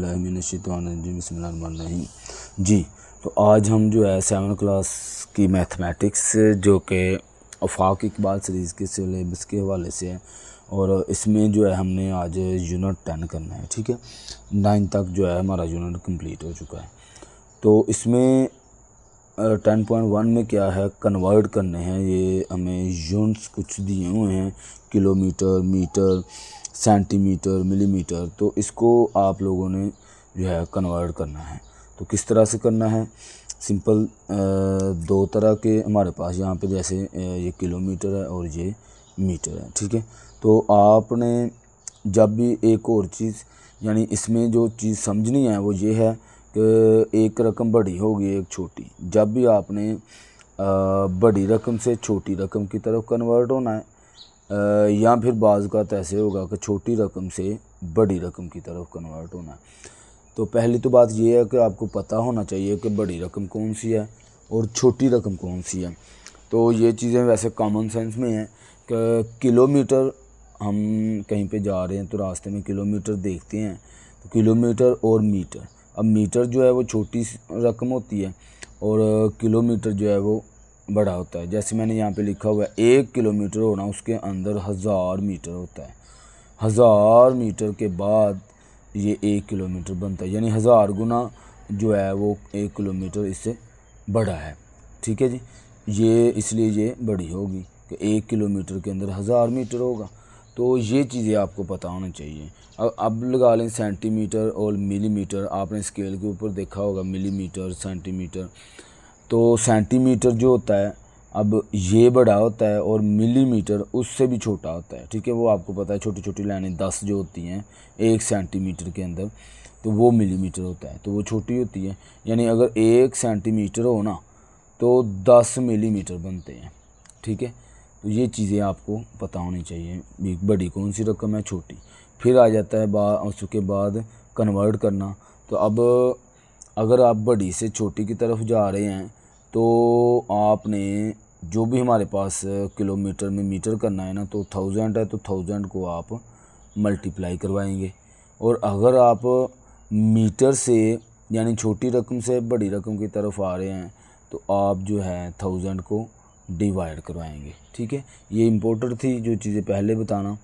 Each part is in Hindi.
बिस्मिल्लाहिर्रहमानिर्रहीम। जी, तो आज हम जो है 7 क्लास की मैथमेटिक्स जो कि आफाक इकबाल सीरीज़ के सिलेबस के हवाले से है, और इसमें जो है हमने आज यूनिट 10 करना है। ठीक है, 9 तक जो है हमारा यूनिट कंप्लीट हो चुका है। तो इसमें 10.1 में क्या है, कन्वर्ट करने हैं। ये हमें यूनिट्स कुछ दिए हुए हैं, किलोमीटर, मीटर, सेंटीमीटर, मिलीमीटर। तो इसको आप लोगों ने जो है कन्वर्ट करना है। तो किस तरह से करना है, सिंपल दो तरह के हमारे पास यहाँ पे, जैसे ये किलोमीटर है और ये मीटर है। ठीक है, तो आपने जब भी एक और चीज़, यानी इसमें जो चीज़ समझनी है वो ये है कि एक रकम बड़ी होगी, एक छोटी। जब भी आपने बड़ी रकम से छोटी रकम की तरफ कन्वर्ट होना है, या फिर बाज़ का ऐसे होगा कि छोटी रकम से बड़ी रकम की तरफ कन्वर्ट होना है। तो पहली तो बात यह है कि आपको पता होना चाहिए कि बड़ी रकम कौन सी है और छोटी रकम कौन सी है। तो ये चीज़ें वैसे कॉमन सेंस में हैं कि किलोमीटर, हम कहीं पे जा रहे हैं तो रास्ते में किलोमीटर देखते हैं, तो किलोमीटर और मीटर। अब मीटर जो है वो छोटी रकम होती है और किलोमीटर जो है वो बड़ा होता है। जैसे मैंने यहाँ पे लिखा हुआ है 1 किलोमीटर होना, उसके अंदर 1000 मीटर होता है। 1000 मीटर के बाद ये 1 किलोमीटर बनता है, यानी 1000 गुना जो है वो 1 किलोमीटर इससे बड़ा है। ठीक है जी, ये इसलिए ये बड़ी होगी कि 1 किलोमीटर के अंदर 1000 मीटर होगा। तो ये चीज़ें आपको पता होनी चाहिए। अब लगा लें सेंटीमीटर और मिलीमीटर। आपने स्केल के ऊपर देखा होगा मिलीमीटर, सेंटीमीटर। तो सेंटीमीटर जो होता है, अब ये बड़ा होता है और मिलीमीटर उससे भी छोटा होता है। ठीक है, वो आपको पता है, छोटी छोटी लाइनें 10 जो होती हैं 1 सेंटीमीटर के अंदर, तो वो मिलीमीटर होता है, तो वो छोटी होती है। यानी अगर 1 सेंटीमीटर हो ना तो 10 मिलीमीटर बनते हैं। ठीक है, तो ये चीज़ें आपको पता होनी चाहिए, बड़ी कौन सी रकम है, छोटी। फिर आ जाता है उसके बाद कन्वर्ट करना। तो अब अगर आप बड़ी से छोटी की तरफ जा रहे हैं तो आपने जो भी हमारे पास किलोमीटर में मीटर करना है ना, तो 1000 है तो 1000 को आप मल्टीप्लाई करवाएंगे। और अगर आप मीटर से, यानी छोटी रकम से बड़ी रकम की तरफ आ रहे हैं, तो आप जो है 1000 को डिवाइड करवाएंगे। ठीक है, ये इम्पोर्टेंट थी जो चीज़ें पहले बताना।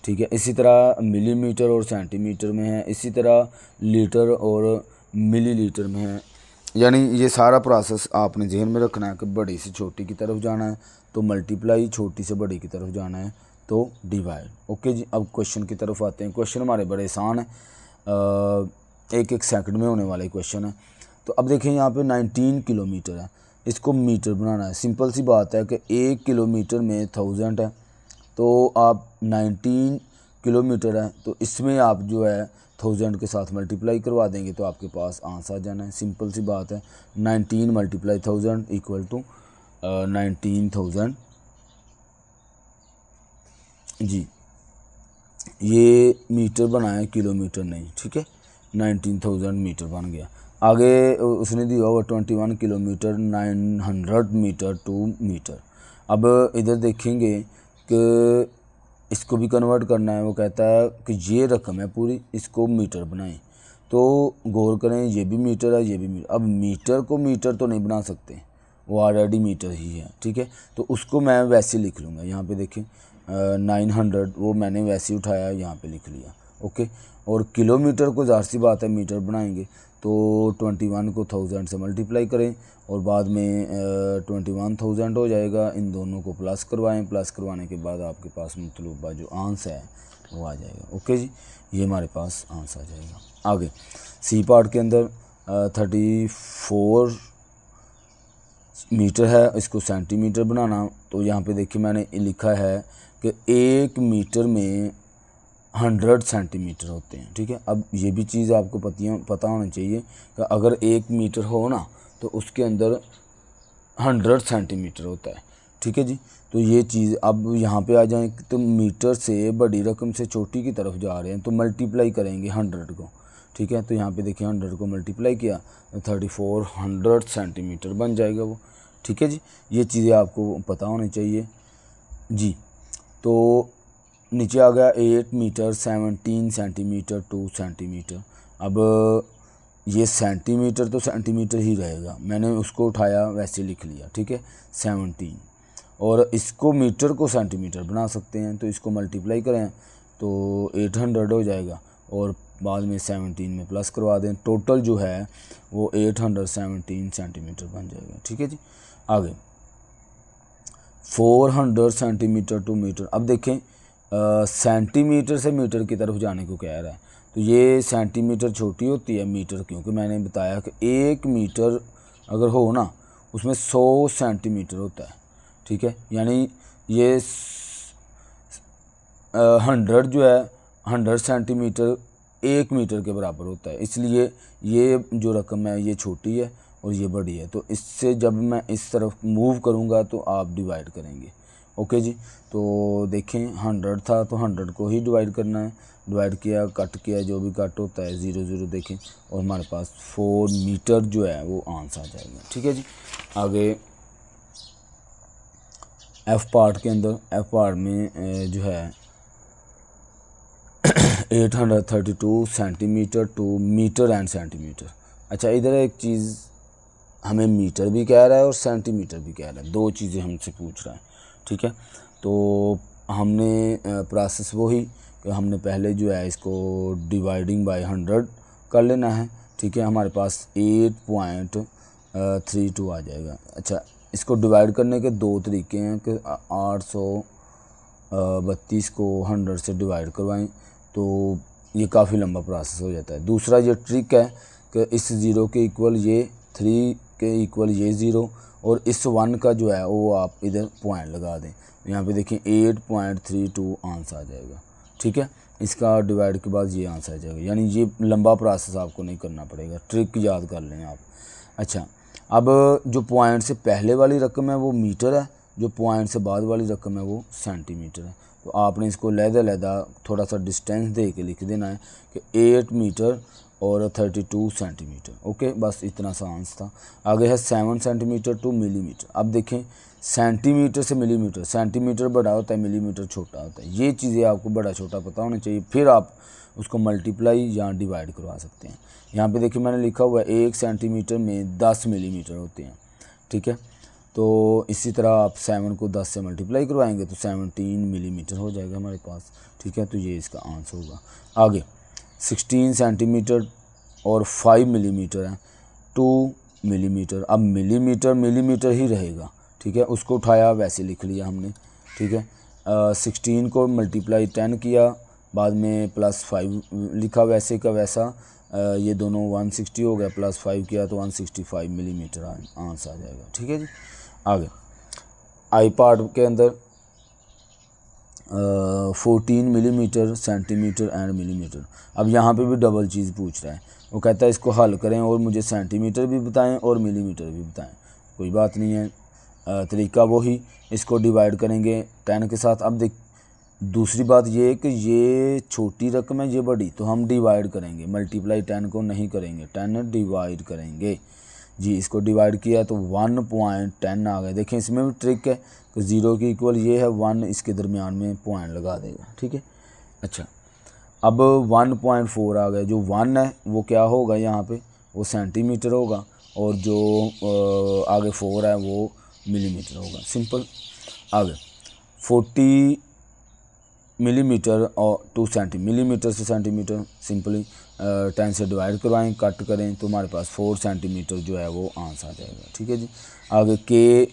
ठीक है, इसी तरह मिलीमीटर और सेंटीमीटर में है, इसी तरह लीटर और मिलीलीटर में है। यानी ये सारा प्रोसेस आपने जहन में रखना है कि बड़ी से छोटी की तरफ जाना है तो मल्टीप्लाई, छोटी से बड़ी की तरफ जाना है तो डिवाइड। ओके जी, अब क्वेश्चन की तरफ आते हैं। क्वेश्चन हमारे बड़े आसान है, एक एक सेकंड में होने वाले क्वेश्चन है। तो अब देखें यहाँ पे 19 किलोमीटर है, इसको मीटर बनाना है। सिंपल सी बात है कि 1 किलोमीटर में 1000 है, तो आप 19 किलोमीटर है तो इसमें आप जो है 1000 के साथ मल्टीप्लाई करवा देंगे तो आपके पास आंसर आ जाना है। सिंपल सी बात है, 19 मल्टीप्लाई 1000 इक्वल टू 19,000। जी, ये मीटर बना है, किलोमीटर नहीं। ठीक है, 19,000 मीटर बन गया। आगे उसने दिया हुआ 21 किलोमीटर 900 मीटर टू मीटर। अब इधर देखेंगे कि इसको भी कन्वर्ट करना है। वो कहता है कि ये रकम है पूरी, इसको मीटर बनाएं। तो गौर करें, ये भी मीटर है, ये भी मीटर। अब मीटर को मीटर तो नहीं बना सकते, वो ऑलरेडी मीटर ही है। ठीक है, तो उसको मैं वैसे लिख लूँगा। यहाँ पे देखें 900, वो मैंने वैसे उठाया, यहाँ पे लिख लिया। ओके, और किलोमीटर को ज़ाहिर सी बात है मीटर बनाएंगे, तो 21 को 1000 से मल्टीप्लाई करें और बाद में 21,000 हो जाएगा। इन दोनों को प्लस करवाएं, प्लस करवाने के बाद आपके पास मतलूबा जो आंसर है वो आ जाएगा। ओके जी, ये हमारे पास आंसर आ जाएगा। आगे सी पार्ट के अंदर 34 मीटर है, इसको सेंटीमीटर बनाना। तो यहाँ पे देखिए मैंने लिखा है कि 1 मीटर में 100 सेंटीमीटर होते हैं। ठीक है, अब ये भी चीज़ आपको पता होना चाहिए कि अगर 1 मीटर हो ना तो उसके अंदर 100 सेंटीमीटर होता है। ठीक है जी, तो ये चीज़ अब यहाँ पे आ जाए तो मीटर से बड़ी रकम से छोटी की तरफ जा रहे हैं तो मल्टीप्लाई करेंगे 100 को। ठीक है, तो यहाँ पे देखिए 100 को मल्टीप्लाई किया तो 3400 सेंटीमीटर बन जाएगा वो। ठीक है जी, ये चीज़ें आपको पता होनी चाहिए जी। तो नीचे आ गया 8 मीटर 17 सेंटीमीटर 2 सेंटीमीटर। अब ये सेंटीमीटर तो सेंटीमीटर ही रहेगा, मैंने उसको उठाया वैसे लिख लिया, ठीक है 17। और इसको मीटर को सेंटीमीटर बना सकते हैं, तो इसको मल्टीप्लाई करें तो 800 हो जाएगा और बाद में 17 में प्लस करवा दें, टोटल जो है वो 817 सेंटीमीटर बन जाएगा। ठीक है जी। आगे 400 सेंटीमीटर टू मीटर। अब देखें सेंटीमीटर से मीटर की तरफ जाने को कह रहा है, तो ये सेंटीमीटर छोटी होती है मीटर, क्योंकि मैंने बताया कि 1 मीटर अगर हो ना उसमें 100 सेंटीमीटर होता है। ठीक है, यानी ये 100 जो है 100 सेंटीमीटर 1 मीटर के बराबर होता है, इसलिए ये जो रकम है ये छोटी है और ये बड़ी है। तो इससे जब मैं इस तरफ मूव करूँगा तो आप डिवाइड करेंगे। ओके जी। तो देखें 100 था तो 100 को ही डिवाइड करना है, डिवाइड किया, कट किया, जो भी कट होता है 0 0 देखें, और हमारे पास 4 मीटर जो है वो आंसर आ जाएगा। ठीक है जी। आगे एफ पार्ट के अंदर, एफ पार्ट में जो है 832 centimetre to metre and centimetre. अच्छा, इधर एक चीज़ हमें मीटर भी कह रहा है और सेंटीमीटर भी कह रहा है, दो चीज़ें हमसे पूछ रहा है। ठीक है, तो हमने प्रोसेस वही कि हमने पहले जो है इसको डिवाइडिंग बाय 100 कर लेना है। ठीक है, हमारे पास 8.32 आ जाएगा। अच्छा, इसको डिवाइड करने के दो तरीके हैं कि 832 को 100 से डिवाइड करवाएं, तो ये काफ़ी लंबा प्रोसेस हो जाता है। दूसरा ये ट्रिक है कि इस ज़ीरो के इक्वल ये 3 के इक्वल ये 0 और इस 1 का जो है वो आप इधर पॉइंट लगा दें। यहाँ पे देखें 8.32 आंसर आ जाएगा। ठीक है, इसका डिवाइड के बाद ये आंसर आ जाएगा, यानी ये लंबा प्रोसेस आपको नहीं करना पड़ेगा, ट्रिक याद कर लें आप। अच्छा, अब जो पॉइंट से पहले वाली रकम है वो मीटर है, जो पॉइंट से बाद वाली रकम है वो सेंटीमीटर है। तो आपने इसको लहदा थोड़ा सा डिस्टेंस दे के लिख देना है कि 8 मीटर और 32 सेंटीमीटर। ओके, बस इतना सा आंसर था। आगे है 7 सेंटीमीटर टू मिलीमीटर। अब देखें सेंटीमीटर से मिलीमीटर, सेंटीमीटर बड़ा होता है, मिलीमीटर छोटा होता है। ये चीज़ें आपको बड़ा छोटा पता होना चाहिए, फिर आप उसको मल्टीप्लाई या डिवाइड करवा सकते हैं। यहाँ पे देखिए मैंने लिखा हुआ है 1 सेंटीमीटर में 10 मिलीमीटर होते हैं। ठीक है, तो इसी तरह आप 7 को 10 से मल्टीप्लाई करवाएंगे तो 17 मिलीमीटर हो जाएगा हमारे पास। ठीक है, तो ये इसका आंसर होगा। आगे 16 सेंटीमीटर और 5 मिलीमीटर है, 2 मिलीमीटर। अब मिलीमीटर मिलीमीटर ही रहेगा। ठीक है, उसको उठाया वैसे लिख लिया हमने। ठीक है, 16 को मल्टीप्लाई 10 किया, बाद में +5 लिखा वैसे का वैसा, ये दोनों 160 हो गया, +5 किया तो 165 मिलीमीटर आंसर आ जाएगा। ठीक है जी। आगे आई पार्ट के अंदर 14 मिलीमीटर, सेंटीमीटर एंड मिलीमीटर। अब यहाँ पे भी डबल चीज़ पूछ रहा है, वो कहता है इसको हल करें और मुझे सेंटीमीटर भी बताएं और मिलीमीटर भी बताएं। कोई बात नहीं है, तरीका वही, इसको डिवाइड करेंगे 10 के साथ। अब देख दूसरी बात ये है कि ये छोटी रकम है, ये बड़ी, तो हम डिवाइड करेंगे, मल्टीप्लाई 10 को नहीं करेंगे, 10 डिवाइड करेंगे जी। इसको डिवाइड किया तो 1.10 आ गए। देखें इसमें भी ट्रिक है कि 0 के इक्वल ये है, 1 इसके दरमियान में पॉइंट लगा देगा। ठीक है, अच्छा अब 1.4 आ गए। जो 1 है वो क्या होगा यहाँ पे, वो सेंटीमीटर होगा, और जो आगे 4 है वो मिलीमीटर होगा। सिंपल। आगे 40 मिलीमीटर और 2 मिलीमीटर से सेंटीमीटर, सिंपली 10 से डिवाइड करवाएं, कट करें तो हमारे पास 4 सेंटीमीटर जो है वो आंसर आ जाएगा। ठीक है जी। आगे के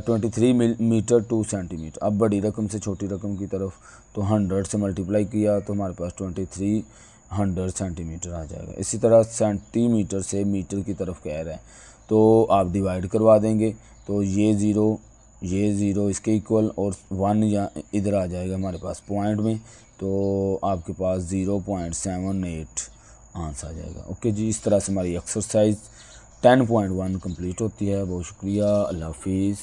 23 मिलीमीटर 2 सेंटीमीटर। अब बड़ी रकम से छोटी रकम की तरफ, तो 100 से मल्टीप्लाई किया तो हमारे पास 2300 सेंटीमीटर आ जाएगा। इसी तरह सेंटीमीटर से मीटर की तरफ कह रहा है, तो आप डिवाइड करवा देंगे, तो ये 0 इसके इक्वल और 1 या इधर आ जाएगा हमारे पास पॉइंट में, तो आपके पास 0.78 आंसर आ जाएगा। ओके जी, इस तरह से हमारी एक्सरसाइज 10.1 कंप्लीट होती है। बहुत शुक्रिया, अल्लाह हाफिज़।